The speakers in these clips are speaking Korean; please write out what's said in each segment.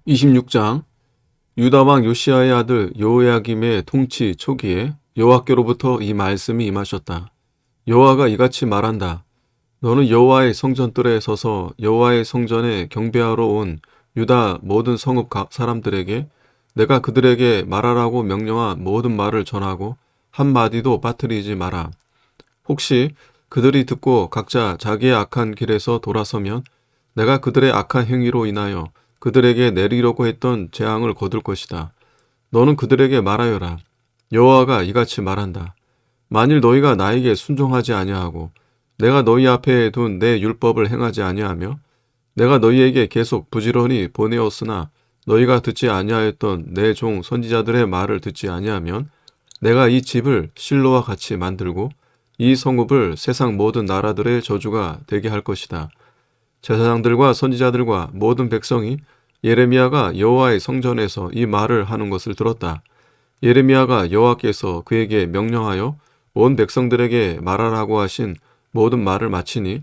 26장 유다 왕 요시야의 아들 여호야김의 통치 초기에 여호와께로부터 이 말씀이 임하셨다. 여호와가 이같이 말한다. 너는 여호와의 성전뜰에 서서 여호와의 성전에 경배하러 온 유다 모든 성읍 사람들에게 내가 그들에게 말하라고 명령한 모든 말을 전하고 한마디도 빠뜨리지 마라. 혹시 그들이 듣고 각자 자기의 악한 길에서 돌아서면 내가 그들의 악한 행위로 인하여 그들에게 내리려고 했던 재앙을 거둘 것이다. 너는 그들에게 말하여라. 여호와가 이같이 말한다. 만일 너희가 나에게 순종하지 아니하고 내가 너희 앞에 둔 내 율법을 행하지 아니하며 내가 너희에게 계속 부지런히 보내었으나 너희가 듣지 아니하였던 내 종 선지자들의 말을 듣지 아니하면 내가 이 집을 실로와 같이 만들고 이 성읍을 세상 모든 나라들의 저주가 되게 할 것이다. 제사장들과 선지자들과 모든 백성이 예레미야가 여호와의 성전에서 이 말을 하는 것을 들었다. 예레미야가 여호와께서 그에게 명령하여 온 백성들에게 말하라고 하신 모든 말을 마치니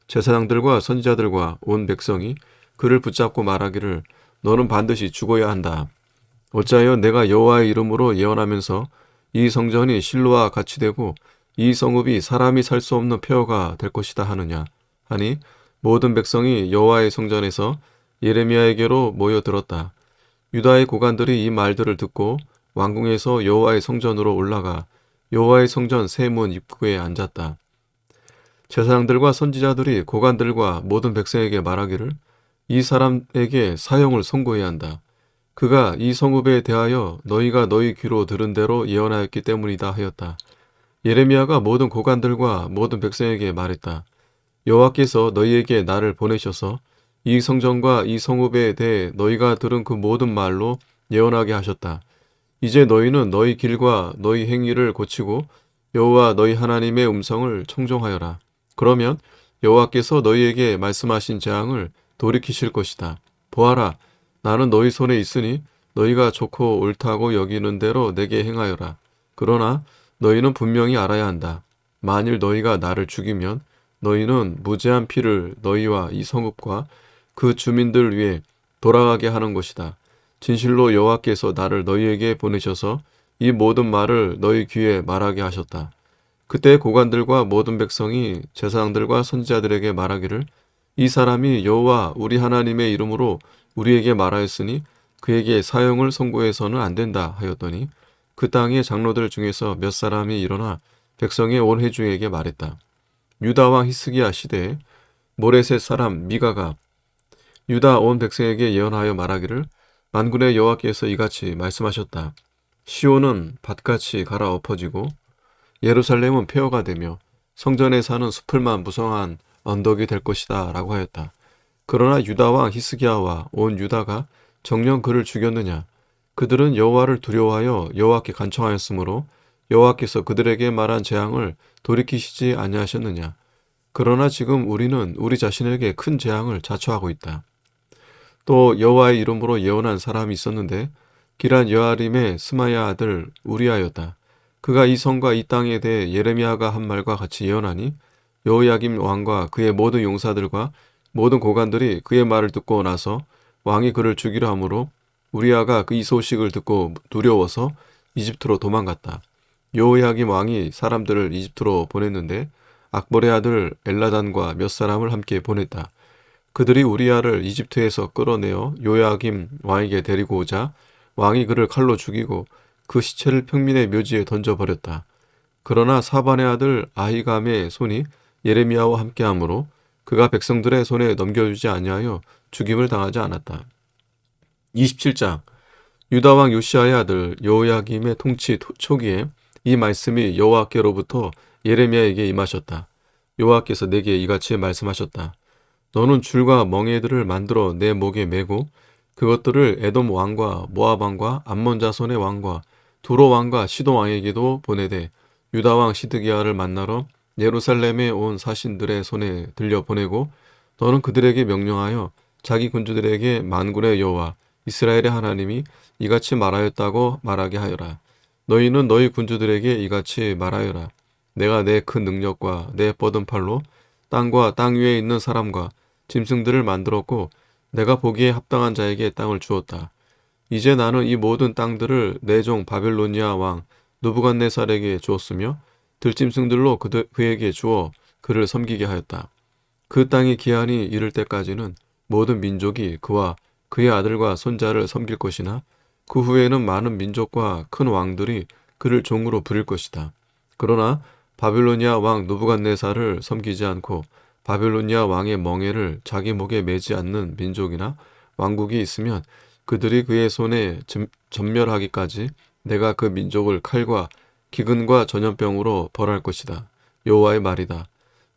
제사장들과 선지자들과 온 백성이 그를 붙잡고 말하기를 너는 반드시 죽어야 한다. 어찌하여 내가 여호와의 이름으로 예언하면서 이 성전이 실로와 같이 되고 이 성읍이 사람이 살 수 없는 폐허가 될 것이다 하느냐 하니 모든 백성이 여호와의 성전에서 예레미야에게로 모여들었다. 유다의 고관들이 이 말들을 듣고 왕궁에서 여호와의 성전으로 올라가 여호와의 성전 세문 입구에 앉았다. 제사장들과 선지자들이 고관들과 모든 백성에게 말하기를 이 사람에게 사형을 선고해야 한다. 그가 이 성읍에 대하여 너희가 너희 귀로 들은 대로 예언하였기 때문이다 하였다. 예레미야가 모든 고관들과 모든 백성에게 말했다. 여호와께서 너희에게 나를 보내셔서 이 성전과 이 성읍에 대해 너희가 들은 그 모든 말로 예언하게 하셨다. 이제 너희는 너희 길과 너희 행위를 고치고 여호와 너희 하나님의 음성을 청종하여라. 그러면 여호와께서 너희에게 말씀하신 재앙을 돌이키실 것이다. 보아라, 나는 너희 손에 있으니 너희가 좋고 옳다고 여기는 대로 내게 행하여라. 그러나 너희는 분명히 알아야 한다. 만일 너희가 나를 죽이면 너희는 무죄한 피를 너희와 이 성읍과 그 주민들 위에 돌아가게 하는 것이다. 진실로 여호와께서 나를 너희에게 보내셔서 이 모든 말을 너희 귀에 말하게 하셨다. 그때 고관들과 모든 백성이 제사장들과 선지자들에게 말하기를 이 사람이 여호와 우리 하나님의 이름으로 우리에게 말하였으니 그에게 사형을 선고해서는 안 된다 하였더니 그 땅의 장로들 중에서 몇 사람이 일어나 백성의 온 회중에게 말했다. 유다 왕 히스기야 시대에 모레셋 사람 미가가 유다 온 백성에게 예언하여 말하기를 만군의 여호와께서 이같이 말씀하셨다. 시온은 밭같이 갈아 엎어지고 예루살렘은 폐허가 되며 성전에 사는 숲을만 무성한 언덕이 될 것이다 라고 하였다. 그러나 유다 왕 히스기야와 온 유다가 정녕 그를 죽였느냐? 그들은 여호와를 두려워하여 여호와께 간청하였으므로 여호와께서 그들에게 말한 재앙을 돌이키시지 아니하셨느냐? 그러나 지금 우리는 우리 자신에게 큰 재앙을 자초하고 있다. 또 여호와의 이름으로 예언한 사람이 있었는데 기란 여아림의 스마야 아들 우리아였다. 그가 이 성과 이 땅에 대해 예레미야가 한 말과 같이 예언하니 여호야김 왕과 그의 모든 용사들과 모든 고관들이 그의 말을 듣고 나서 왕이 그를 죽이려 하므로 우리아가 그 이 소식을 듣고 두려워서 이집트로 도망갔다. 여호야김 왕이 사람들을 이집트로 보냈는데 악bor의 아들 엘라단과 몇 사람을 함께 보냈다. 그들이 우리아를 이집트에서 끌어내어 요야김 왕에게 데리고 오자 왕이 그를 칼로 죽이고 그 시체를 평민의 묘지에 던져버렸다. 그러나 사반의 아들 아히감의 손이 예레미야와 함께하므로 그가 백성들의 손에 넘겨주지 아니하여 죽임을 당하지 않았다. 27장 유다 왕 요시야의 아들 여호야김의 통치 초기에 이 말씀이 여호와께로부터 예레미야에게 임하셨다. 여호와께서 내게 이같이 말씀하셨다. 너는 줄과 멍에들을 만들어 내 목에 메고 그것들을 에돔 왕과 모압 왕과 암몬 자손의 왕과 두로 왕과 시도 왕에게도 보내되 유다 왕 시드기야를 만나러 예루살렘에 온 사신들의 손에 들려 보내고 너는 그들에게 명령하여 자기 군주들에게 만군의 여호와 이스라엘의 하나님이 이같이 말하였다고 말하게 하여라. 너희는 너희 군주들에게 이같이 말하여라. 내가 내 큰 능력과 내 뻗은 팔로 땅과 땅 위에 있는 사람과 짐승들을 만들었고 내가 보기에 합당한 자에게 땅을 주었다. 이제 나는 이 모든 땅들을 내 종 바벨로니아 왕 느부갓네살에게 주었으며 들짐승들로 그에게 주어 그를 섬기게 하였다. 그 땅의 기한이 이를 때까지는 모든 민족이 그와 그의 아들과 손자를 섬길 것이나 그 후에는 많은 민족과 큰 왕들이 그를 종으로 부릴 것이다. 그러나 바빌로니아 왕 느부갓네살을 섬기지 않고 바빌로니아 왕의 멍에를 자기 목에 매지 않는 민족이나 왕국이 있으면 그들이 그의 손에 전멸하기까지 내가 그 민족을 칼과 기근과 전염병으로 벌할 것이다. 여호와의 말이다.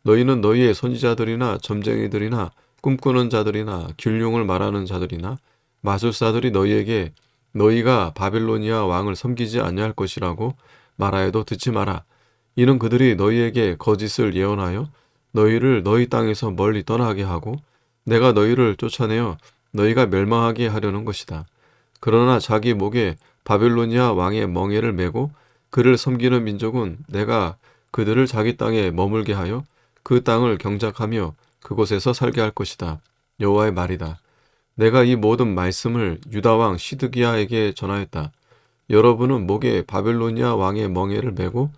너희는 너희의 선지자들이나 점쟁이들이나 꿈꾸는 자들이나 길흉을 말하는 자들이나 마술사들이 너희에게 너희가 바빌로니아 왕을 섬기지 아니할 것이라고 말하여도 듣지 마라. 이는 그들이 너희에게 거짓을 예언하여 너희를 너희 땅에서 멀리 떠나게 하고 내가 너희를 쫓아내어 너희가 멸망하게 하려는 것이다. 그러나 자기 목에 바빌로니아 왕의 멍에를 메고 그를 섬기는 민족은 내가 그들을 자기 땅에 머물게 하여 그 땅을 경작하며 그곳에서 살게 할 것이다. 여호와의 말이다. 내가 이 모든 말씀을 유다 왕 시드기야에게 전하였다. 여러분은 목에 바빌로니아 왕의 멍에를 메고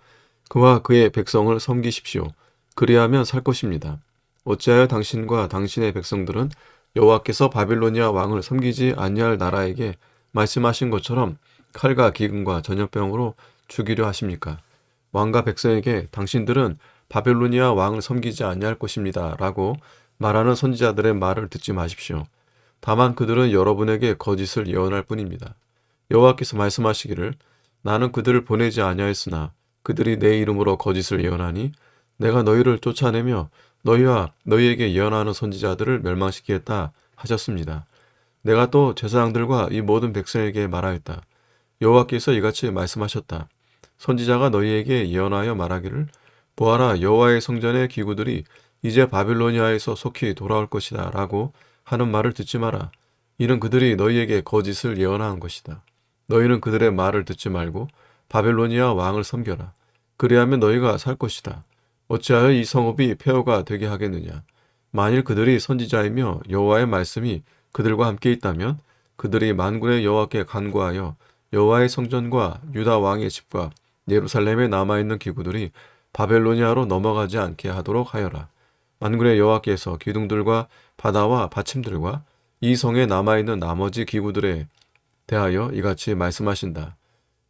그와 그의 백성을 섬기십시오. 그리하면 살 것입니다. 어찌하여 당신과 당신의 백성들은 여호와께서 바빌로니아 왕을 섬기지 아니할 나라에게 말씀하신 것처럼 칼과 기근과 전염병으로 죽이려 하십니까? 왕과 백성에게 당신들은 바빌로니아 왕을 섬기지 아니할 것입니다. 라고 말하는 선지자들의 말을 듣지 마십시오. 다만 그들은 여러분에게 거짓을 예언할 뿐입니다. 여호와께서 말씀하시기를 나는 그들을 보내지 아니하였으나 그들이 내 이름으로 거짓을 예언하니 내가 너희를 쫓아내며 너희와 너희에게 예언하는 선지자들을 멸망시키겠다 하셨습니다. 내가 또 제사장들과 이 모든 백성에게 말하였다. 여호와께서 이같이 말씀하셨다. 선지자가 너희에게 예언하여 말하기를 보아라 여호와의 성전의 기구들이 이제 바빌로니아에서 속히 돌아올 것이다 라고 하는 말을 듣지 마라. 이는 그들이 너희에게 거짓을 예언한 것이다. 너희는 그들의 말을 듣지 말고 바빌로니아 왕을 섬겨라. 그리하면 너희가 살 것이다. 어찌하여 이 성읍이 폐허가 되게 하겠느냐. 만일 그들이 선지자이며 여호와의 말씀이 그들과 함께 있다면 그들이 만군의 여호와께 간구하여 여호와의 성전과 유다 왕의 집과 예루살렘에 남아있는 기구들이 바벨로니아로 넘어가지 않게 하도록 하여라. 만군의 여호와께서 기둥들과 바다와 받침들과 이 성에 남아있는 나머지 기구들에 대하여 이같이 말씀하신다.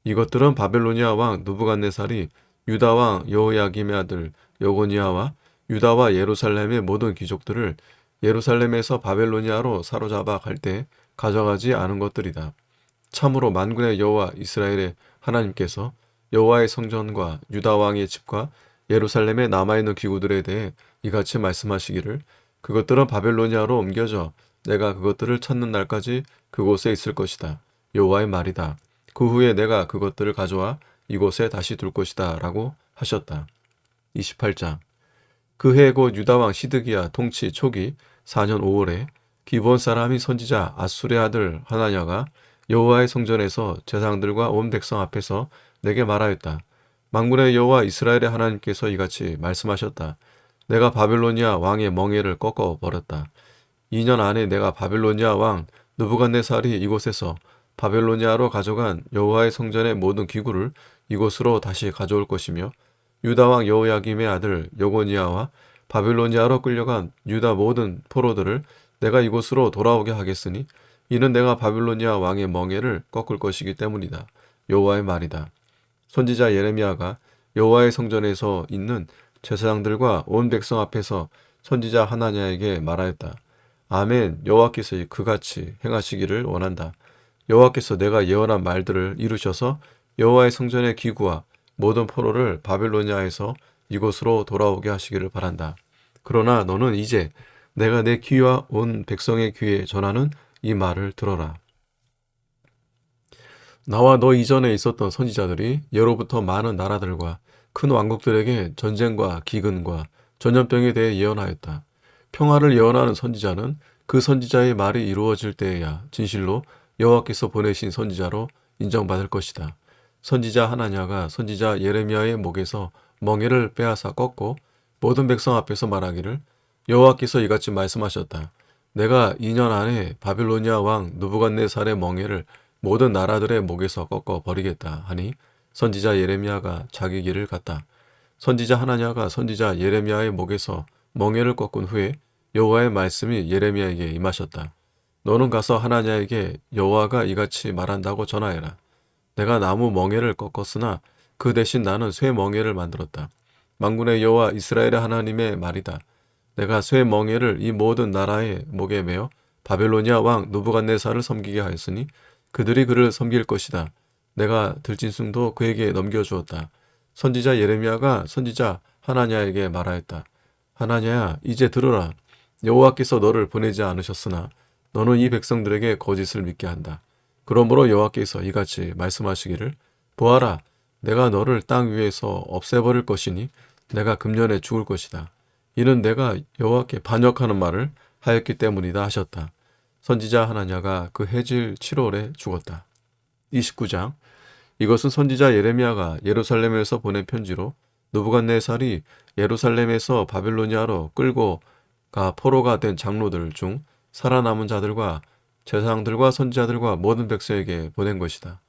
이것들은 바벨로니아 왕 느부갓네살이 유다 왕 여호야김의 아들 여고니아와 유다와 예루살렘의 모든 귀족들을 예루살렘에서 바벨로니아로 사로잡아 갈 때 가져가지 않은 것들이다. 참으로 만군의 여호와 이스라엘의 하나님께서 여호와의 성전과 유다 왕의 집과 예루살렘에 남아있는 기구들에 대해 이같이 말씀하시기를 그것들은 바벨로니아로 옮겨져 내가 그것들을 찾는 날까지 그곳에 있을 것이다. 여호와의 말이다. 그 후에 내가 그것들을 가져와 이곳에 다시 둘 것이다 라고 하셨다. 28장 그 해 곧 유다왕 시드기야 통치 초기 4년 5월에 기브온 사람이 선지자 아술의 아들 하나냐가 여호와의 성전에서 제사장들과 온 백성 앞에서 내게 말하였다. 만군의 여호와 이스라엘의 하나님께서 이같이 말씀하셨다. 내가 바빌로니아 왕의 멍에를 꺾어 버렸다. 2년 안에 내가 바빌로니아 왕 느부갓네살이 이곳에서 바벨로니아로 가져간 여호와의 성전의 모든 기구를 이곳으로 다시 가져올 것이며 유다 왕 여호야김의 아들 여고니아와 바빌로니아로 끌려간 유다 모든 포로들을 내가 이곳으로 돌아오게 하겠으니 이는 내가 바빌로니아 왕의 멍에를 꺾을 것이기 때문이다. 여호와의 말이다. 선지자 예레미야가 여호와의 성전에서 있는 제사장들과 온 백성 앞에서 선지자 하나냐에게 말하였다. 아멘. 여호와께서 그같이 행하시기를 원한다. 여호와께서 내가 예언한 말들을 이루셔서 여호와의 성전의 기구와 모든 포로를 바빌로니아에서 이곳으로 돌아오게 하시기를 바란다. 그러나 너는 이제 내가 내 귀와 온 백성의 귀에 전하는 이 말을 들어라. 나와 너 이전에 있었던 선지자들이 예로부터 많은 나라들과 큰 왕국들에게 전쟁과 기근과 전염병에 대해 예언하였다. 평화를 예언하는 선지자는 그 선지자의 말이 이루어질 때에야 진실로 여호와께서 보내신 선지자로 인정받을 것이다. 선지자 하나냐가 선지자 예레미야의 목에서 멍에를 빼앗아 꺾고 모든 백성 앞에서 말하기를 여호와께서 이같이 말씀하셨다. 내가 2년 안에 바빌로니아 왕 느부갓네살의 멍에를 모든 나라들의 목에서 꺾어 버리겠다 하니 선지자 예레미야가 자기 길을 갔다. 선지자 하나냐가 선지자 예레미야의 목에서 멍에를 꺾은 후에 여호와의 말씀이 예레미야에게 임하셨다. 너는 가서 하나냐에게 여호와가 이같이 말한다고 전하여라. 내가 나무 멍에를 꺾었으나 그 대신 나는 쇠 멍에를 만들었다. 만군의 여호와 이스라엘의 하나님의 말이다. 내가 쇠 멍에를 이 모든 나라의 목에 매어 바벨로니아 왕 느부갓네살을 섬기게 하였으니 그들이 그를 섬길 것이다. 내가 들짐승도 그에게 넘겨주었다. 선지자 예레미야가 선지자 하나냐에게 말하였다. 하나냐야, 이제 들으라. 여호와께서 너를 보내지 않으셨으나 너는 이 백성들에게 거짓을 믿게 한다. 그러므로 여호와께서 이같이 말씀하시기를 보아라, 내가 너를 땅 위에서 없애버릴 것이니 내가 금년에 죽을 것이다. 이는 내가 여호와께 반역하는 말을 하였기 때문이다 하셨다. 선지자 하나냐가 그 해질 7월에 죽었다. 29장. 이것은 선지자 예레미야가 예루살렘에서 보낸 편지로 느부갓네살이 예루살렘에서 바빌로니아로 끌고 가 포로가 된 장로들 중 살아남은 자들과 제사장들과 선지자들과 모든 백성에게 보낸 것이다.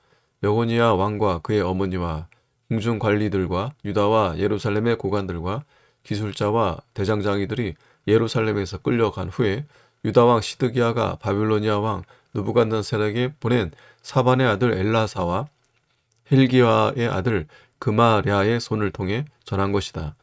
여고니야 왕과 그의 어머니와 궁중 관리들과 유다와 예루살렘의 고관들과 기술자와 대장장이들이 예루살렘에서 끌려간 후에 유다 왕 시드기야가 바빌로니아 왕 느부갓네살에게 보낸 사반의 아들 엘라사와 힐기야의 아들 그마랴의 손을 통해 전한 것이다.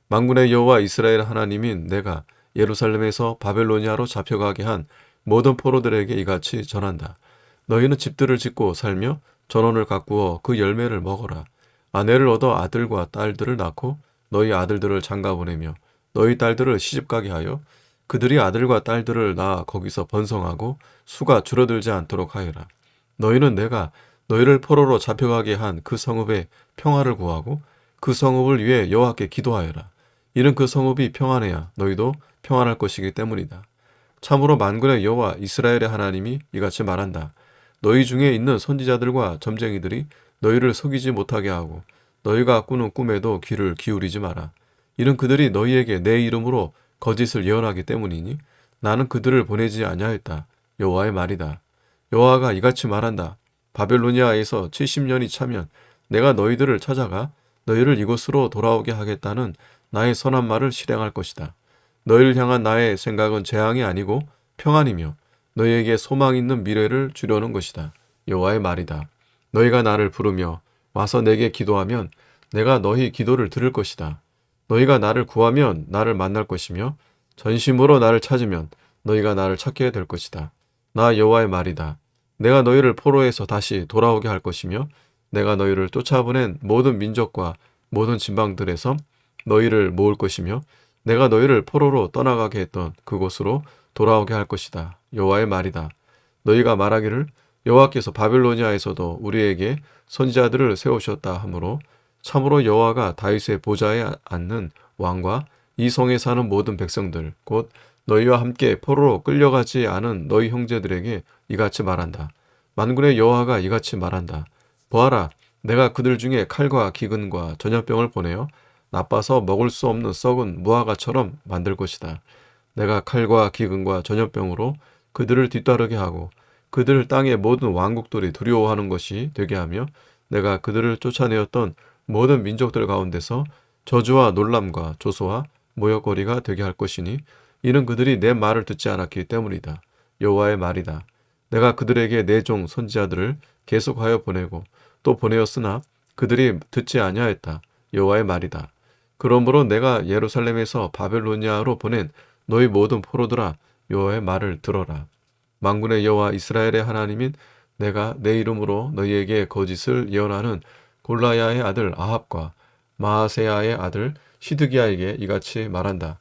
만군의 여호와 이스라엘 하나님인 내가 예루살렘에서 바벨로니아로 잡혀가게 한 모든 포로들에게 이같이 전한다. 너희는 집들을 짓고 살며 전원을 가꾸어 그 열매를 먹어라. 아내를 얻어 아들과 딸들을 낳고 너희 아들들을 장가보내며 너희 딸들을 시집가게 하여 그들이 아들과 딸들을 낳아 거기서 번성하고 수가 줄어들지 않도록 하여라. 너희는 내가 너희를 포로로 잡혀가게 한 그 성읍의 평화를 구하고 그 성읍을 위해 여호와께 기도하여라. 이는 그 성읍이 평안해야 너희도 평안할 것이기 때문이다. 참으로 만군의 여호와 이스라엘의 하나님이 이같이 말한다. 너희 중에 있는 선지자들과 점쟁이들이 너희를 속이지 못하게 하고 너희가 꾸는 꿈에도 귀를 기울이지 마라. 이는 그들이 너희에게 내 이름으로 거짓을 예언하기 때문이니 나는 그들을 보내지 아니하였다. 여호와의 말이다. 여호와가 이같이 말한다. 바벨로니아에서 70년이 차면 내가 너희들을 찾아가 너희를 이곳으로 돌아오게 하겠다는 나의 선한 말을 실행할 것이다. 너희를 향한 나의 생각은 재앙이 아니고 평안이며 너희에게 소망 있는 미래를 주려는 것이다. 여호와의 말이다. 너희가 나를 부르며 와서 내게 기도하면 내가 너희 기도를 들을 것이다. 너희가 나를 구하면 나를 만날 것이며 전심으로 나를 찾으면 너희가 나를 찾게 될 것이다. 나 여호와의 말이다. 내가 너희를 포로에서 다시 돌아오게 할 것이며 내가 너희를 쫓아보낸 모든 민족과 모든 진방들에서 너희를 모을 것이며 내가 너희를 포로로 떠나가게 했던 그곳으로 돌아오게 할 것이다. 여호와의 말이다. 너희가 말하기를 여호와께서 바빌로니아에서도 우리에게 선지자들을 세우셨다 하므로 참으로 여호와가 다윗의 보좌에 앉는 왕과 이 성에 사는 모든 백성들 곧 너희와 함께 포로로 끌려가지 않은 너희 형제들에게 이같이 말한다. 만군의 여호와가 이같이 말한다. 보아라, 내가 그들 중에 칼과 기근과 전염병을 보내어 나빠서 먹을 수 없는 썩은 무화과처럼 만들 것이다. 내가 칼과 기근과 전염병으로 그들을 뒤따르게 하고 그들을 땅의 모든 왕국들이 두려워하는 것이 되게 하며 내가 그들을 쫓아내었던 모든 민족들 가운데서 저주와 놀람과 조소와 모욕거리가 되게 할 것이니 이는 그들이 내 말을 듣지 않았기 때문이다. 여호와의 말이다. 내가 그들에게 내 종 선지자들을 계속하여 보내고 또 보내었으나 그들이 듣지 아니하였다. 여호와의 말이다. 그러므로 내가 예루살렘에서 바벨로니아로 보낸 너희 모든 포로들아 여호와의 말을 들어라. 만군의 여호와 이스라엘의 하나님인 내가 내 이름으로 너희에게 거짓을 예언하는 골라야의 아들 아합과 마아세야의 아들 시드기야에게 이같이 말한다.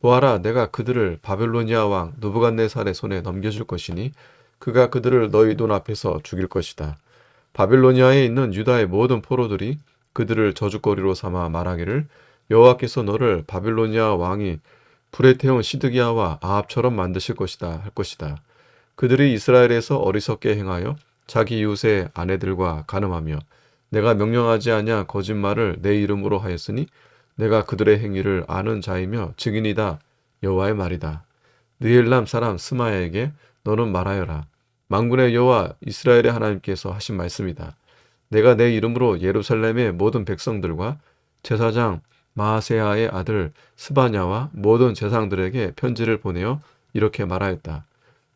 보아라, 내가 그들을 바벨로니아 왕 느부갓네살의 손에 넘겨줄 것이니 그가 그들을 너희 눈 앞에서 죽일 것이다. 바벨로니아에 있는 유다의 모든 포로들이 그들을 저주거리로 삼아 말하기를 여호와께서 너를 바벨로니아 왕이 불에 태운 시드기야와 아합처럼 만드실 것이다 할 것이다. 그들이 이스라엘에서 어리석게 행하여 자기 이웃의 아내들과 간음하며 내가 명령하지 아니한 거짓말을 내 이름으로 하였으니 내가 그들의 행위를 아는 자이며 증인이다. 여호와의 말이다. 느엘람 사람 스마야에게 너는 말하여라. 만군의 여호와 이스라엘의 하나님께서 하신 말씀이다. 내가 내 이름으로 예루살렘의 모든 백성들과 제사장 마아세야의 아들 스바냐와 모든 제사장들에게 편지를 보내어 이렇게 말하였다.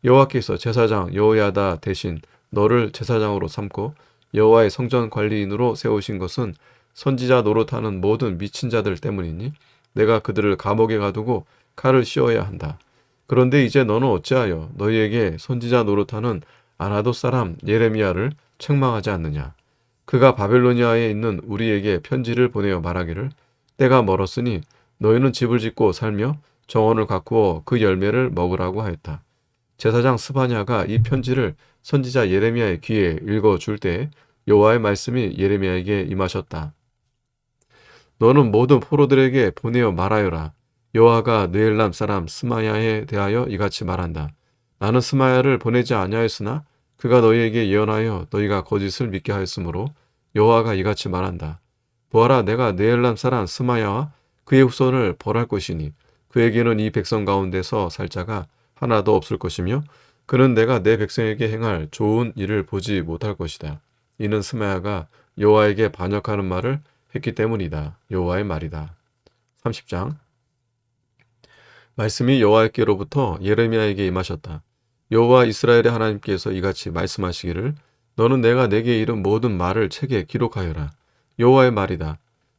여호와께서 제사장 여호야다 대신 너를 제사장으로 삼고 여호와의 성전 관리인으로 세우신 것은 선지자 노릇하는 모든 미친 자들 때문이니 내가 그들을 감옥에 가두고 칼을 씌워야 한다. 그런데 이제 너는 어찌하여 너희에게 선지자 노릇하는 아나돗 사람 예레미야를 책망하지 않느냐? 그가 바벨로니아에 있는 우리에게 편지를 보내어 말하기를 때가 멀었으니 너희는 집을 짓고 살며 정원을 가꾸어 그 열매를 먹으라고 하였다. 제사장 스바냐가 이 편지를 선지자 예레미야의 귀에 읽어줄 때 여호와의 말씀이 예레미야에게 임하셨다. 너는 모든 포로들에게 보내어 말하여라. 여호와가 느엘람 사람 스마야에 대하여 이같이 말한다. 나는 스마야를 보내지 아니하였으나 그가 너희에게 예언하여 너희가 거짓을 믿게 하였으므로 여호와가 이같이 말한다. 보아라, 내가 느엘람 사람 스마야와 그의 후손을 벌할 것이니 그에게는 이 백성 가운데서 살 자가 하나도 없을 것이며 그는 내가 내 백성에게 행할 좋은 일을 보지 못할 것이다. 이는 스마야가 여호와에게 반역하는 말을 했기 때문이다. 여호와의 말이다. 30장. 말씀이 여호와께로부터 예레미야에게 임하셨다. 여호와 이스라엘의 하나님께서 이같이 말씀하시기를 너는 내가 내게 이른 모든 말을 책에 기록하여라. 여호와의 말이다.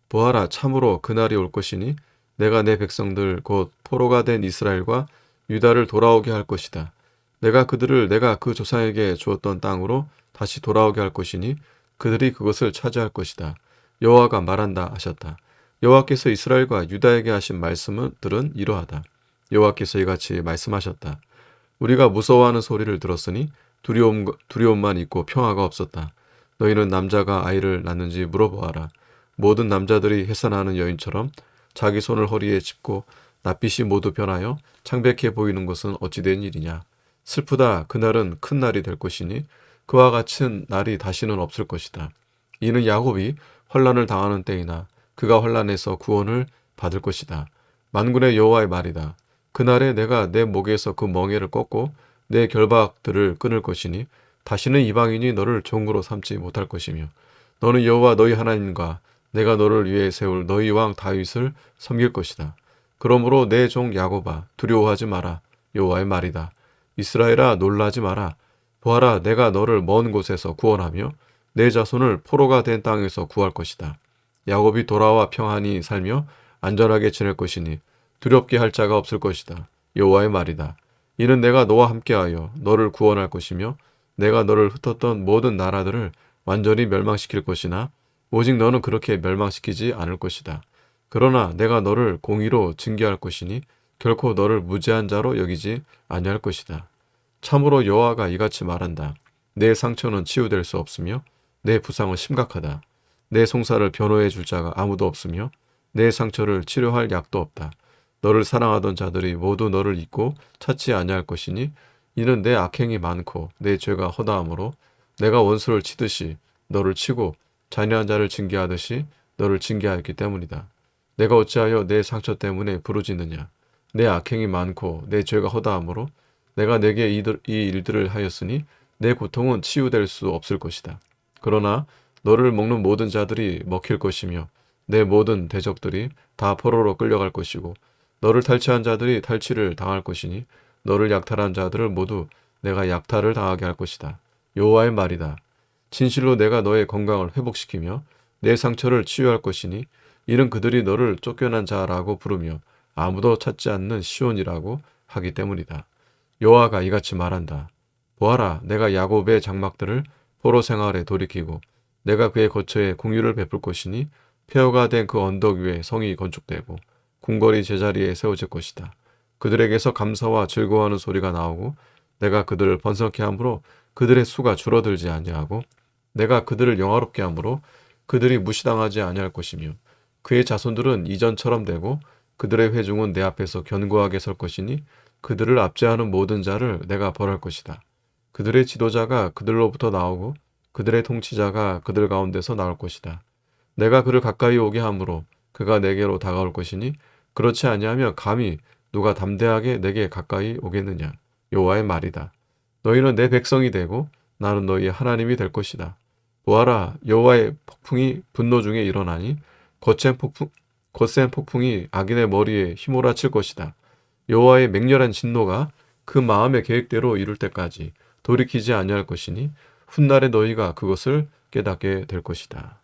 보아라, 참으로 그날이 올 것이니 내가 내 백성들 곧 포로가 된 이스라엘과 유다를 돌아오게 할 것이다. 내가 그들을 내가 그 조상에게 주었던 땅으로 다시 돌아오게 할 것이니 그들이 그것을 차지할 것이다. 여호와가 말한다 하셨다. 여호와께서 이스라엘과 유다에게 하신 말씀들은 이러하다. 여호와께서 이같이 말씀하셨다. 우리가 무서워하는 소리를 들었으니 두려움만 있고 평화가 없었다. 너희는 남자가 아이를 낳는지 물어보아라. 모든 남자들이 해산하는 여인처럼 자기 손을 허리에 짚고 낯빛이 모두 변하여 창백해 보이는 것은 어찌된 일이냐. 슬프다. 그날은 큰 날이 될 것이니 그와 같은 날이 다시는 없을 것이다. 이는 야곱이 환난을 당하는 때이나 그가 환난에서 구원을 받을 것이다. 만군의 여호와의 말이다. 그날에 내가 내 목에서 그 멍에를 꺾고 내 결박들을 끊을 것이니 다시는 이방인이 너를 종으로 삼지 못할 것이며 너는 여호와 너희 하나님과 내가 너를 위해 세울 너희 왕 다윗을 섬길 것이다. 그러므로 내 종 야곱아 두려워하지 마라. 여호와의 말이다. 이스라엘아 놀라지 마라. 보아라, 내가 너를 먼 곳에서 구원하며 내 자손을 포로가 된 땅에서 구할 것이다. 야곱이 돌아와 평안히 살며 안전하게 지낼 것이니 두렵게 할 자가 없을 것이다. 여호와의 말이다. 이는 내가 너와 함께하여 너를 구원할 것이며 내가 너를 흩었던 모든 나라들을 완전히 멸망시킬 것이나 오직 너는 그렇게 멸망시키지 않을 것이다. 그러나 내가 너를 공의로 징계할 것이니 결코 너를 무죄한 자로 여기지 아니할 것이다. 참으로 여호와가 이같이 말한다. 내 상처는 치유될 수 없으며 내 부상은 심각하다. 내 송사를 변호해 줄 자가 아무도 없으며 내 상처를 치료할 약도 없다. 너를 사랑하던 자들이 모두 너를 잊고 찾지 아니할 것이니 이는 내 악행이 많고 내 죄가 허다함으로 내가 원수를 치듯이 너를 치고 잔인한 자를 징계하듯이 너를 징계하였기 때문이다. 내가 어찌하여 내 상처 때문에 부르짖느냐. 내 악행이 많고 내 죄가 허다함으로 내가 내게 이 일들을 하였으니 내 고통은 치유될 수 없을 것이다. 그러나 너를 먹는 모든 자들이 먹힐 것이며 내 모든 대적들이 다 포로로 끌려갈 것이고 너를 탈취한 자들이 탈취를 당할 것이니 너를 약탈한 자들을 모두 내가 약탈을 당하게 할 것이다. 여호와의 말이다. 진실로 내가 너의 건강을 회복시키며 내 상처를 치유할 것이니 이는 그들이 너를 쫓겨난 자라고 부르며 아무도 찾지 않는 시온이라고 하기 때문이다. 여호와가 이같이 말한다. 보아라, 내가 야곱의 장막들을 포로 생활에 돌이키고 내가 그의 거처에 공유를 베풀 것이니 폐허가 된 그 언덕 위에 성이 건축되고 궁궐이 제자리에 세워질 것이다. 그들에게서 감사와 즐거워하는 소리가 나오고 내가 그들을 번성케 함으로 그들의 수가 줄어들지 아니하고 내가 그들을 영화롭게 함으로 그들이 무시당하지 아니할 것이며 그의 자손들은 이전처럼 되고 그들의 회중은 내 앞에서 견고하게 설 것이니 그들을 압제하는 모든 자를 내가 벌할 것이다. 그들의 지도자가 그들로부터 나오고 그들의 통치자가 그들 가운데서 나올 것이다. 내가 그를 가까이 오게 함으로 그가 내게로 다가올 것이니 그렇지 아니하면 감히 누가 담대하게 내게 가까이 오겠느냐? 여호와의 말이다. 너희는 내 백성이 되고 나는 너희의 하나님이 될 것이다. 보아라, 여호와의 폭풍이 분노 중에 일어나니 거센 폭풍이 악인의 머리에 휘몰아칠 것이다. 여호와의 맹렬한 진노가 그 마음의 계획대로 이룰 때까지 돌이키지 아니할 것이니 훗날에 너희가 그것을 깨닫게 될 것이다.